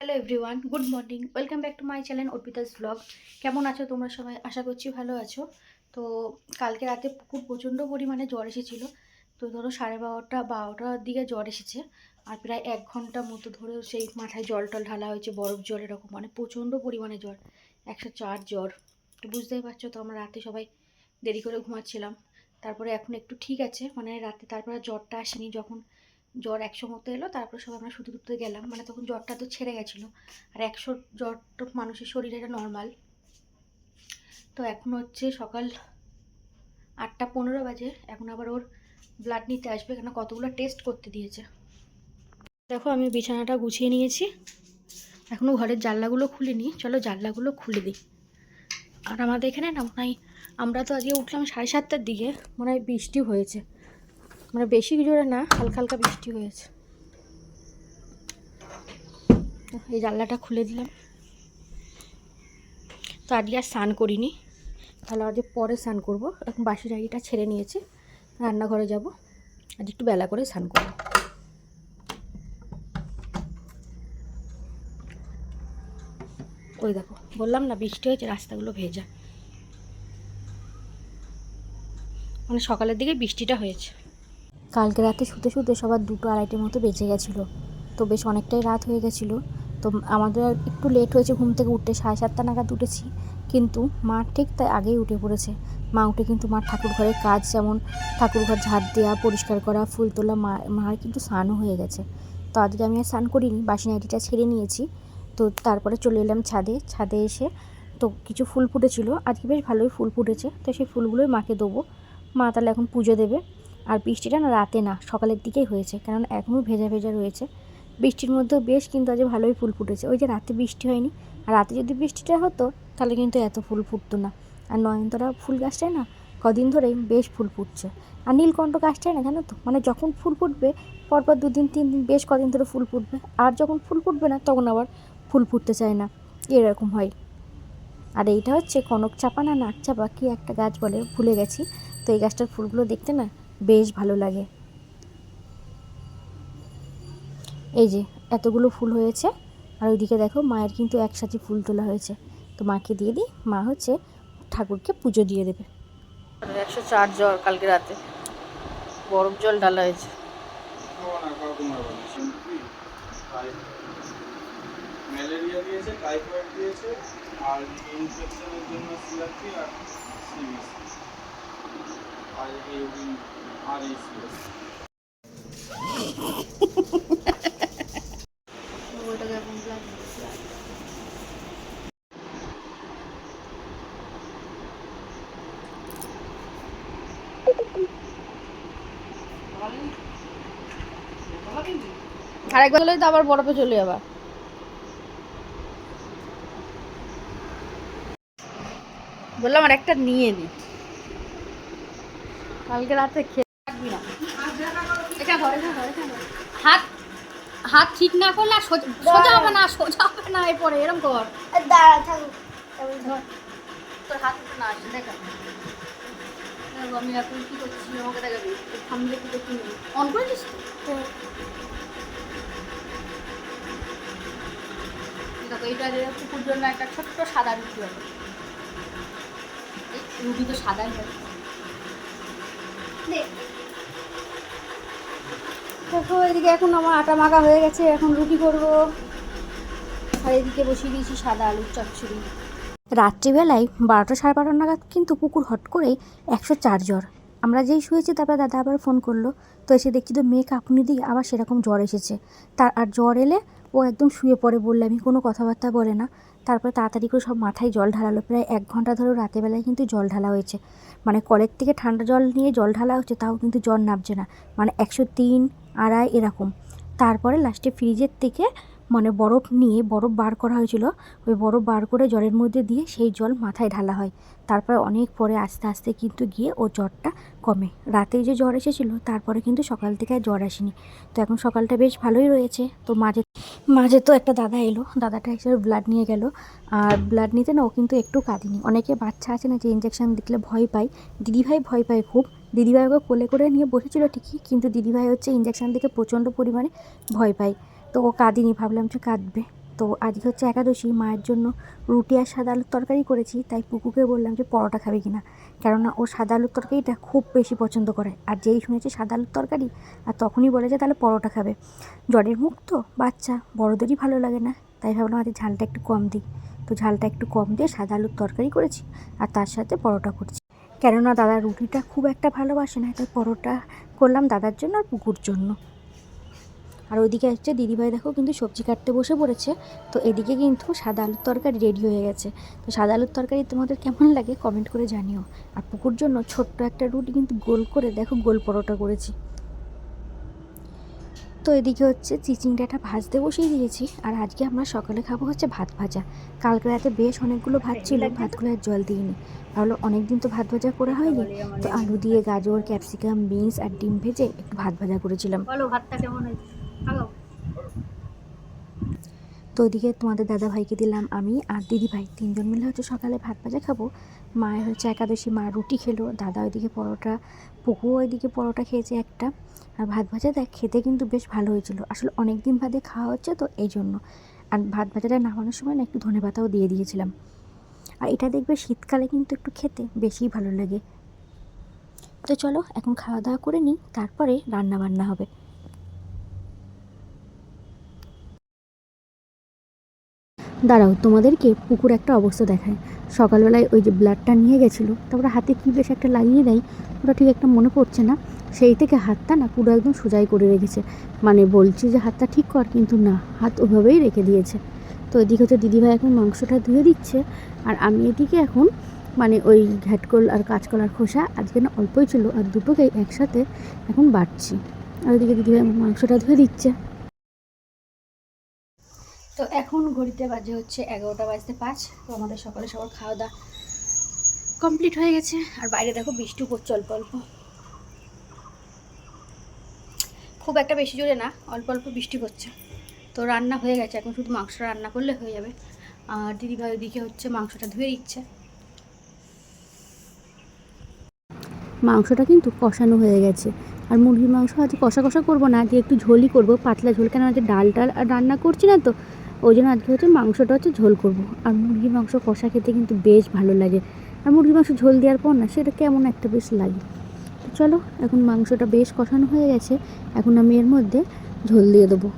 Hello everyone, good morning. Welcome back to my channel Arpita's blog. কেমন আছো তোমরা সবাই? আশা করছি ভালো আছো। তো কালকে রাতে খুব প্রচণ্ড পরিমাণে জ্বর এসেছিলো। তো ধরো 12:30-12টার দিকে জ্বর এসেছে। আর প্রায় 1 ঘন্টা মতো ধরে সেই মাথায় জল টল ঢালা হয়েছে, বরফ জল, এরকম মানে প্রচণ্ড পরিমাণে জ্বর, 104 জ্বর। তো বুঝতেই পারছো তো, আমরা রাতে সবাই দেরি করে ঘুমাচ্ছিলাম। তারপরে এখন একটু ঠিক আছে, মানে রাতে তারপরে জ্বরটা আসেনি। যখন জ্বর 100 মতো এলো, তারপর সব আমরা শুতে টুতে গেলাম, মানে তখন জ্বরটা তো ছেড়ে গেছিলো। আর 100 জ্বর তো মানুষের শরীরে এটা নর্মাল। তো এখন হচ্ছে সকাল 8টা 15 বাজে। এখন আবার ওর ব্লাড নিতে আসবে, কেন কতগুলো টেস্ট করতে দিয়েছে। দেখো আমি বিছানাটা গুছিয়ে নিয়েছি, এখনও ঘরের জানলাগুলো খুলিনি। চলো জানলাগুলো খুলে দিই। আর আমাদের এখানে না মনে হয়, আমরা তো আজকে উঠলাম 7:30টার দিকে, মনে হয় বৃষ্টি হয়েছে, মানে বেশি জোরে না, হালকা হালকা বৃষ্টি হয়েছে। এই জানলাটা খুলে দিলাম। তো আজকে আর স্নান করিনি, তাহলে আজকে পরে স্নান করবো। এখন বাসি শাড়িটা ছেড়ে নিয়েছি, রান্নাঘরে যাব, আজ একটু বেলা করে স্নান করবো। ওই দেখো, বললাম না বৃষ্টি হয়েছে, রাস্তাগুলো ভেজা, মানে সকালের দিকে বৃষ্টিটা হয়েছে। কালকে রাতে শুতে শুতে সবার 2-2:30 মতো বেজে গেছিলো। তো বেশ অনেকটাই রাত হয়ে গেছিলো। তো আমাদের একটু লেট হয়েছে ঘুম থেকে উঠতে, 7:30 নাগাদ উঠেছি। কিন্তু মা ঠিক তাই আগেই উঠে পড়েছে। মা উঠে কিন্তু মার ঠাকুর ঘরের কাজ, যেমন ঠাকুর ঘর ঝাড় দেওয়া, পরিষ্কার করা, ফুল তোলা, মার কিন্তু স্নানও হয়ে গেছে। তো আজকে আমি আর স্নান করিনি, বাসি নাইটিটা ছেড়ে নিয়েছি। তো তারপরে চলে এলাম ছাদে এসে তো কিছু ফুল ফুটেছিল, আজকে বেশ ভালোই ফুল ফুটেছে। তো সেই ফুলগুলোই মাকে দেবো। মা তাহলে এখন পুজো দেবে। আর বৃষ্টিটা না রাতে না, সকালের দিকেই হয়েছে, কারণ এখনও ভেজা ভেজা রয়েছে। বৃষ্টির মধ্যেও বেশ কিন্তু আজ ভালোই ফুল ফুটেছে। ওই যে রাতে বৃষ্টি হয়নি, আর রাতে যদি বৃষ্টিটা হতো তাহলে কিন্তু এত ফুল ফুটতো না। আর নয়নতারা ফুল গাছটায় না কদিন ধরেই বেশ ফুল ফুটছে। আর নীলকণ্ঠ গাছটায় না, জানো তো, মানে যখন ফুল ফুটবে পরপর 2 দিন 3 দিন বেশ কদিন ধরে ফুল ফুটবে, আর যখন ফুল ফুটবে না তখন আবার ফুল ফুটতে চায় না, এরকম হয়। আর এইটা হচ্ছে কনক চাপা না নাক চাপা কি একটা গাছ বলে, ভুলে গেছি। তো এই গাছটার ফুলগুলো দেখতে না বেশ ভালো লাগে। এই যে এতগুলো ফুল হয়েছে। আর ওইদিকে দেখো মায়ের কিন্তু একসাথে ফুল তোলা হয়েছে। তো মাকে দিয়ে দিই, মা হচ্ছে ঠাকুরকে পুজো দিয়ে দেবে। 104 জ্বর, কালকে রাতে বরফ জল ঢালা হয়েছে। ম্যালেরিয়া দিয়েছে, টাইফয়েড দিয়েছে, আর ইনফেকশনের জন্য সিআরপি আর সিবিসি আর ইউরিন আর এইচএস। ওটাকে এখন আরেকবার হলেই তো আবার বরফে চলে যাবা। বললাম আর একটা নিয়ে নি, কালকে রাতে খেয়ে থাকবি না। হাত হাত ঠিক না করলে আর সোজা হবে না, সোজা হবে না, এরপরে এরকম কর, দাঁড়া থাকুক, তোর হাত না আসে। দেখ আমি এখন কি করছি, আমাকে দেখাবি থামলে কি করছি, অন করে দিস তো। দেখো এইটা কুকুর জন্য একটা ছোট্ট সাদা রুটি হবে। রুটি তো সাদাই হয়। দেখো এদিকে এখন আমার আটা মাখা হয়ে গেছে, এখন রুটি করবো। আর এদিকে বসিয়ে দিয়েছি সাদা আলুর চচ্চড়ি। রাত্রিবেলায় 12টা 12:30 নাগাদ কিন্তু পুকুর হট করেই 104 জ্বর। আমরা যেই শুয়েছি তারপরে দাদা আবার ফোন করলো। তো এসে দেখছি তো মেয়ে কাঁপুনি দিয়ে আবার সেরকম জ্বর এসেছে। আর জ্বর এলে ও একদম শুয়ে পড়ে, বললে আমি কোনো কথাবার্তা বলে না। তারপরে তাড়াতাড়ি করে সব মাথায় জল ঢালালো, প্রায় 1 ঘন্টা ধরে রাতেরবেলায় কিন্তু জল ঢালা হয়েছে। মানে কলের থেকে ঠান্ডা জল নিয়ে জল ঢালা হচ্ছে, তাও কিন্তু জ্বর নামছে না, মানে 103, 2.5 এরকম। তারপরে লাস্টে ফ্রিজের থেকে মানে বরফ নিয়ে বরফ বার করা হয়েছিল, ওই বরফ বার করে জলের মধ্যে দিয়ে সেই জল মাথায় ঢালা হয়। তারপর অনেক পরে আস্তে আস্তে কিন্তু গিয়ে ও জ্বরটা কমে। রাতে যে জ্বর এসেছিল তারপরে কিন্তু সকাল থেকে আর জ্বর আসেনি। তো এখন সকালটা বেশ ভালোই রয়েছে। তো মাঝে তো একটা দাদা এলো, দাদাটা এসে ব্লাড নিয়ে গেল। আর ব্লাড নিতে না ও কিন্তু একটু কাঁদিনি। অনেকে বাচ্চা আছে না যে ইঞ্জেকশন দেখলে ভয় পায়, দিদিভাই ভয় পায় খুব। দিদিভাই ওকে কোলে করে নিয়ে বসেছিল ঠিকই, কিন্তু দিদিভাই হচ্ছে ইঞ্জেকশন দেখে প্রচণ্ড পরিমাণে ভয় পায়। তো ও কাঁদিনি, ভাবলাম যে কাঁদবে। তো আজকে হচ্ছে একাদশী, মায়ের জন্য রুটি আর সাদা আলুর তরকারি করেছি। তাই পুকুকে বললাম যে পরোটা খাবে কিনা, কেননা ও সাদা আলুর তরকারিটা খুব বেশি পছন্দ করে। আর যেই শুনেছে সাদা আলুর তরকারি আর তখনই বলে যে তাহলে পরোটা খাবে। জ্বরের মুখ তো বাচ্চা, বড়োদেরই ভালো লাগে না, তাই ভাবলাম আজ ঝালটা একটু কম দিই। তো ঝালটা একটু কম দিয়ে সাদা আলুর তরকারি করেছি আর তার সাথে পরোটা করছি। কেননা দাদা রুটিটা খুব একটা ভালোবাসে না, তাই পরোটা করলাম দাদার জন্য আর পুকুর জন্য। আর ওইদিকে হচ্ছে দিদিভাই দেখো কিন্তু সবজি কাটতে বসে পড়েছে। তো এদিকে কিন্তু সাদা আলুর তরকারি রেডি হয়ে গেছে। তো সাদা আলুর তরকারি তোমাদের কেমন লাগে কমেন্ট করে জানিও। আর পুকুর জন্য ছোট্ট একটা রুটি কিন্তু গোল করে দেখো গোল পরোটা করেছি। তো এদিকে হচ্ছে চিচিংড়াটা ভাজতে বসিয়ে দিয়েছি। আর আজকে আমরা সকালে খাবো হচ্ছে ভাত ভাজা। কালকে রাতে বেশ অনেকগুলো ভাত ছিল, ভাতগুলো আর জল দিইনি, তাহলে অনেকদিন তো ভাত ভাজা করা হয়নি। তো আলু দিয়ে গাজর, ক্যাপসিকাম, বিনস আর ডিম ভেজে একটু ভাত ভাজা করেছিলাম। বলো ভাতটা কেমন হয়েছে? তো ওইদিকে তোমাদের দাদা ভাইকে দিলাম, আমি আর দিদি ভাই তিনজন মিলে হচ্ছে সকালে ভাত ভাজা খাবো। মায়ের হচ্ছে একাদশী, মা রুটি খেলো, দাদা ওইদিকে পরোটা, পুকু ওইদিকে পরোটা খেয়েছে একটা। আর ভাত ভাজা দেখ খেতে কিন্তু বেশ ভালো হয়েছিল, আসলে অনেক দিন বাদে খাওয়া হচ্ছে তো এই জন্য। আর ভাত ভাজাটা নামানোর সময় না একটু ধনেপাতাও দিয়ে দিয়েছিলাম। আর এটা দেখবে শীতকালে কিন্তু একটু খেতে বেশি ভালো লাগে। তো চলো এখন খাওয়া দাওয়া করে নিই, তারপরে রান্না বান্না হবে। দাঁড়াও তোমাদেরকে পুকুর একটা অবস্থা দেখায়। সকালবেলায় ওই যে ব্লাডটা নিয়ে গেছিলো, তারপরে হাতে কী বেশ একটা লাগিয়ে দেয়, ওটা ঠিক একটা মনে পড়ছে না। সেই থেকে হাতটা না পুরো একদম সোজাই করে রেখেছে, মানে বলছি যে হাতটা ঠিক কর, কিন্তু না, হাত ওভাবেই রেখে দিয়েছে। তো এদিকে হচ্ছে দিদিভাই এখন মাংসটা ধুয়ে দিচ্ছে, আর আমি এদিকে এখন মানে ওই ঘ্যাটকল আর কাঁচকলার খোসা আজকে না অল্পই ছিল, আর দুটোকেই একসাথে এখন বাটছি। আর ওইদিকে দিদিভাই মাংসটা ধুয়ে দিচ্ছে। তো এখন ঘড়িতে বাজে হচ্ছে 11:05। তো আমাদের সকালে সবার খাওয়া দাওয়া কমপ্লিট হয়ে গেছে। আর বাইরে দেখো বৃষ্টি পড়ছে অল্প অল্প, খুব একটা বেশি জোরে না, অল্প অল্প বৃষ্টি পড়ছে। তো রান্না হয়ে গেছে, এখন শুধু মাংসটা রান্না করলে হয়ে যাবে। আর দিদিভাই ওইদিকে হচ্ছে মাংসটা ধুয়ে দিচ্ছে। মাংসটা কিন্তু কষানো হয়ে গেছে। আর মুরগির মাংস আজকে কষা কষা করবো না, আজকে একটু ঝোলই করবো, পাতলা ঝোল, কেন আজকে ডালটা রান্না করছি না, তো ওই জন্য আজকে হচ্ছে মাংসটা হচ্ছে ঝোল করব। আর মুরগির মাংস কষা খেতে কিন্তু বেশ ভালো লাগে, আর মুরগির মাংস ঝোল দেওয়ার পর না সেটা কেমন একটা বেশ লাগে। তো চলো এখন মাংসটা বেশ কষানো হয়ে গেছে, এখন আমি এর মধ্যে ঝোল দিয়ে দেবো।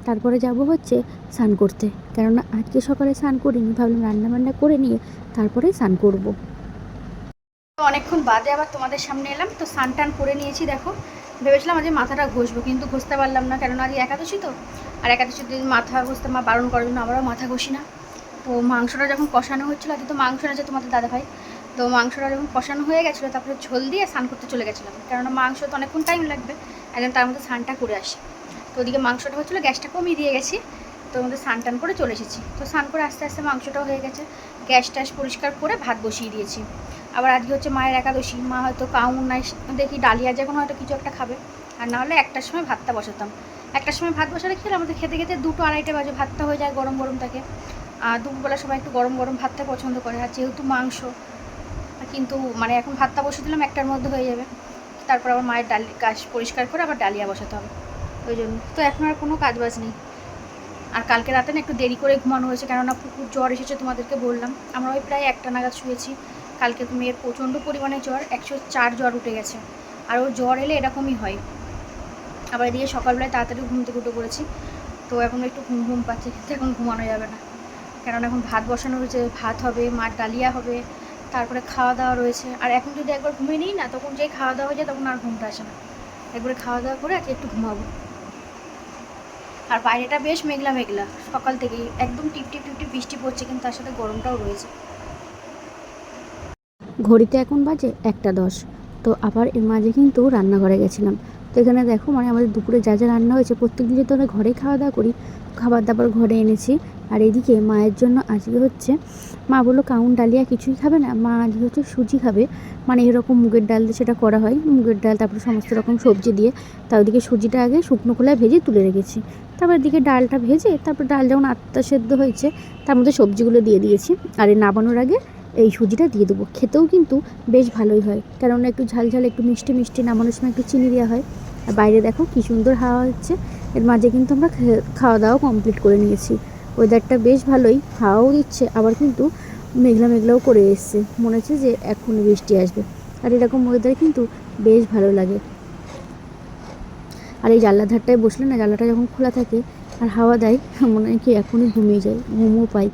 তারপরে যাব হচ্ছে স্নান করতে, কেননা আজকে সকালে স্নান করিনি, ভাবলাম রান্না বান্না করে নিয়ে তারপরে স্নান করবো। অনেকক্ষণ বাদে আবার তোমাদের সামনে এলাম। তো স্নান টান করে নিয়েছি দেখো, ভেবেছিলাম আজকে মাথাটা ঘষবো, কিন্তু ঘষতে পারলাম না, কেননা আজ একাদশী তো। আর একাদশীর দিন মাথা ঘষতে মা বারণ করার জন্য আমরাও মাথা ঘষি না। তো মাংসটা যখন কষানো হচ্ছিলো, আজকে তো মাংস আছে তোমাদের দাদাভাই, তো মাংসটা যখন কষানো হয়ে গেছিলো তারপরে ঝোল দিয়ে স্নান করতে চলে গেছিলাম, কেননা মাংস তো অনেকক্ষণ টাইম লাগবে, একদম তার মধ্যে স্নানটা করে আসি। তো ওদিকে মাংসটা হচ্ছিলো, গ্যাসটা কমিয়ে দিয়ে গেছি, তো আমাদের স্নান টান করে চলে এসেছি। তো স্নান করে আস্তে আস্তে মাংসটাও হয়ে গেছে, গ্যাস ট্যাস পরিষ্কার করে ভাত বসিয়ে দিয়েছি। আবার আজকে হচ্ছে মায়ের একাদশী, মা হয়তো কাউন নাই দেখি ডালিয়া যে কোনো হয়তো কিছু একটা খাবে, আর নাহলে একটার সময় ভাতটা বসাতাম। একটার সময় ভাত বসালে খেলে আমাদের খেতে খেতে 2-2:30 বাজে, ভাতটা হয়ে যায় গরম গরম থাকে। আর দুপুরবেলা সবাই একটু গরম গরম ভাতটা পছন্দ করে, আর যেহেতু মাংস কিন্তু মানে এখন ভাতটা বসে দিলাম, একটার মধ্যে হয়ে যাবে। তারপর আবার মায়ের গাছ পরিষ্কার করে আবার ডালিয়া বসাতে হবে, ওই জন্য তো এখন আর কোনো কাজ বাজ নেই। আর কালকে রাতে না একটু দেরি করে ঘুমানো হয়েছে, কেননা পুকুর জ্বর এসেছে, তোমাদেরকে বললাম। আমরা ওই প্রায় 1টা নাগাদ শুয়েছি। কালকে মেয়ের প্রচণ্ড পরিমাণে জ্বর, 104 জ্বর উঠে গেছে। আর ওর জ্বর এলে এরকমই হয়। আবার এদিকে সকালবেলায় তাড়াতাড়ি ঘুম থেকে উঠে পড়েছি, তো এখন একটু ঘুম ঘুম পাচ্ছে, কিন্তু এখন ঘুমানো যাবে না, কেননা এখন ভাত বসানো রয়েছে, ভাত হবে, মার ডালিয়া হবে, তারপরে খাওয়া দাওয়া রয়েছে। আর এখন যদি একবার ঘুমিয়ে নিই না, তখন যেই খাওয়া দাওয়া হয়ে যায় তখন আর ঘুমটা আসে না। একবারে খাওয়া দাওয়া করে আজকে একটু ঘুমাবো। আর বাইরেটা বেশ মেঘলা মেঘলা, সকাল থেকেই একদম টিপটিপ টিপটিপ বৃষ্টি পড়ছে, কিন্তু তার সাথে গরমটাও রয়েছে। ঘড়িতে এখন বাজে 1:10। তো আবার এর মাঝে কিন্তু রান্নাঘরে গেছিলাম। তো এখানে দেখো মানে আমাদের দুপুরে যা যা রান্না হয়েছে, প্রত্যেকদিন যেহেতু আমরা ঘরেই খাওয়া দাওয়া করি, খাবার দাবার ঘরে এনেছি। আর এদিকে মায়ের জন্য আজকে হচ্ছে, মা বললো কাউন ডালিয়া কিছুই খাবে না, মা আজকে হচ্ছে সুজি খাবে, মানে এরকম মুগের ডাল দিয়ে সেটা করা হয়, মুগের ডাল তারপরে সমস্ত রকম সবজি দিয়ে। তার ওদিকে সুজিটা আগে শুকনো খোলায় ভেজে তুলে রেখেছি, তারপর এদিকে ডালটা ভেজে, তারপর ডাল যখন আধটা সেদ্ধ হয়েছে তার মধ্যে সবজিগুলো দিয়ে দিয়েছি। আর এই নাবানোর আগে এই সুজিটা দিয়ে দেবো, খেতেও কিন্তু বেশ ভালোই হয়, কারণ একটু ঝাল ঝাল একটু মিষ্টি মিষ্টি, নামানোর সময় একটু চিনি দেওয়া হয়। আর বাইরে দেখো কী সুন্দর হাওয়া হচ্ছে, এর মাঝে কিন্তু আমরা খাওয়া দাওয়া কমপ্লিট করে নিয়েছি। ওয়েদারটা বেশ ভালোই, হাওয়াও দিচ্ছে, আবার কিন্তু মেঘলা মেঘলাও করে এসছে, মনে হচ্ছে যে এখনই বৃষ্টি আসবে। আর এরকম ওয়েদার কিন্তু বেশ ভালো লাগে। আর এই জানলার ধারটায় বসলে না, জানলাটা যখন খোলা থাকে আর হাওয়া দেয়, মনে হয় কি এখনই ঘুমিয়ে যায়, ঘুমও পাই।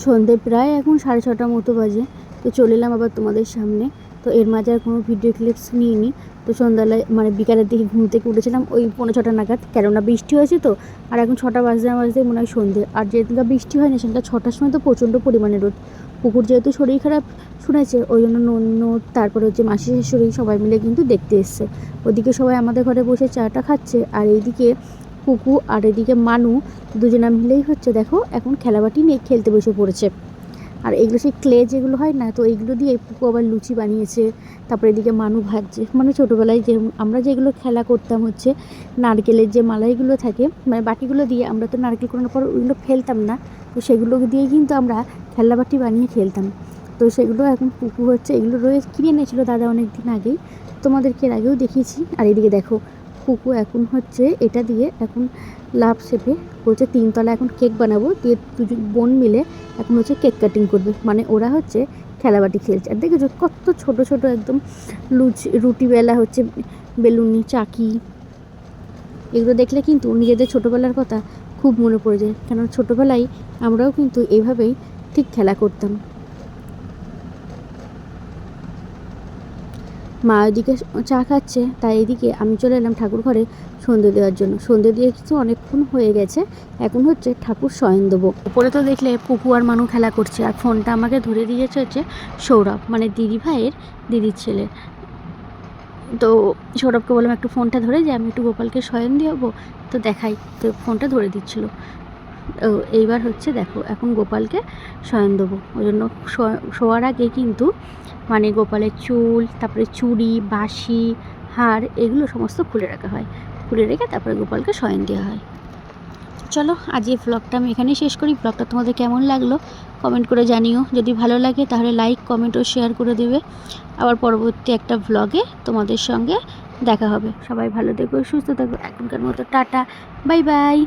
সন্ধে প্রায় এখন 6:30 মতো বাজে। তো চলে এলাম আবার তোমাদের সামনে। তো এর মাঝে আর কোনো ভিডিও ক্লিপস নিইনি। তো সন্ধ্যাবেলায় মানে বিকালের দিকে ঘুম থেকে উঠেছিলাম ওই 5:45 নাগাদ, কেননা বৃষ্টি হয়েছে তো। আর এখন 6টা বাজতে না বাজতেই মনে হয় সন্ধে। আর যেদিনটা বৃষ্টি হয় না সেদিনটা 6টার সময় তো প্রচণ্ড পরিমাণে রোদ। পুকুর যেহেতু শরীর খারাপ শুনেছে, ওই জন্য ননদ তারপরে হচ্ছে মাসি শাশুড়ি সবাই মিলে কিন্তু দেখতে এসছে। ওদিকে সবাই আমাদের ঘরে বসে চাটা খাচ্ছে, আর এইদিকে পুকু আর এদিকে মানু দুজনা মিলেই হচ্ছে দেখো এখন খেলাবাটি নিয়ে খেলতে বসে পড়েছে। আর এগুলো সেই ক্লে যেগুলো হয় না, তো এইগুলো দিয়ে পুকু আবার লুচি বানিয়েছে। তারপরে এদিকে মানু ভাজছে, মানে ছোটোবেলায় যে আমরা যেগুলো খেলা করতাম হচ্ছে নারকেলের যে মালাইগুলো থাকে, মানে বাটিগুলো দিয়ে, আমরা তো নারকেল কোরানোর পর ওইগুলো ফেলতাম না, তো সেগুলো দিয়ে কিন্তু আমরা খেলনা বাটি বানিয়ে খেলতাম। তো সেগুলো এখন পুকু হচ্ছে এগুলো রয়েছে, কিনে এনেছিলো দাদা অনেক দিন আগেই, তোমাদেরকে এর আগেও দেখিয়েছি। আর এদিকে দেখো পুকু এখন হচ্ছে এটা দিয়ে এখন লাভ শেপে বলছে 3তলা এখন কেক বানাবো, দিয়ে দুজন বোন মিলে এখন হচ্ছে কেক কাটিং করবে, মানে ওরা হচ্ছে খেলাবাটি খেলছে। আর দেখেছো কত ছোট ছোট একদম রুটি বেলা হচ্ছে, বেলুনি চাকি, এগুলো দেখলে কিন্তু নিজেদের ছোটোবেলার কথা খুব মনে পড়ে যায়, কেন ছোটোবেলায় আমরাও কিন্তু এইভাবেই ঠিক খেলা করতাম। মা ওইদিকে চা খাচ্ছে, তাই এদিকে আমি চলে এলাম ঠাকুর ঘরে সন্ধে দেওয়ার জন্য। সন্ধে দিয়ে কিছু অনেকক্ষণ হয়ে গেছে, এখন হচ্ছে ঠাকুর শয়ন দেবো। ওপরে তো দেখলে পুকু আর মানু খেলা করছে, আর ফোনটা আমাকে ধরে দিয়েছে হচ্ছে সৌরভ, মানে দিদি ভাইয়ের দিদির ছেলে। তো সৌরভকে বললাম একটু ফোনটা ধরে যে আমি একটু গোপালকে শয়ন দেবো, তো দেখাই, তো ফোনটা ধরে দিচ্ছিল। ও এইবার হচ্ছে দেখো এখন গোপালকে শয়ন দেবো, ওই জন্য শোয়ার আগে কিন্তু মানে গোপালের চুল, তারপরে চুড়ি, বাঁশি, হার, এগুলো সমস্ত খুলে রাখা হয়, খুলে রেখে তারপরে গোপালকে শয়ন দেওয়া হয়। চলো আজ এই ব্লগটা আমি এখানেই শেষ করি। ব্লগটা তোমাদের কেমন লাগলো কমেন্ট করে জানিও, যদি ভালো লাগে তাহলে লাইক, কমেন্ট ও শেয়ার করে দেবে। আবার পরবর্তী একটা ব্লগে তোমাদের সঙ্গে দেখা হবে। সবাই ভালো থেকো, সুস্থ থাকো, এখনকার মতো টাটা, বাই বাই।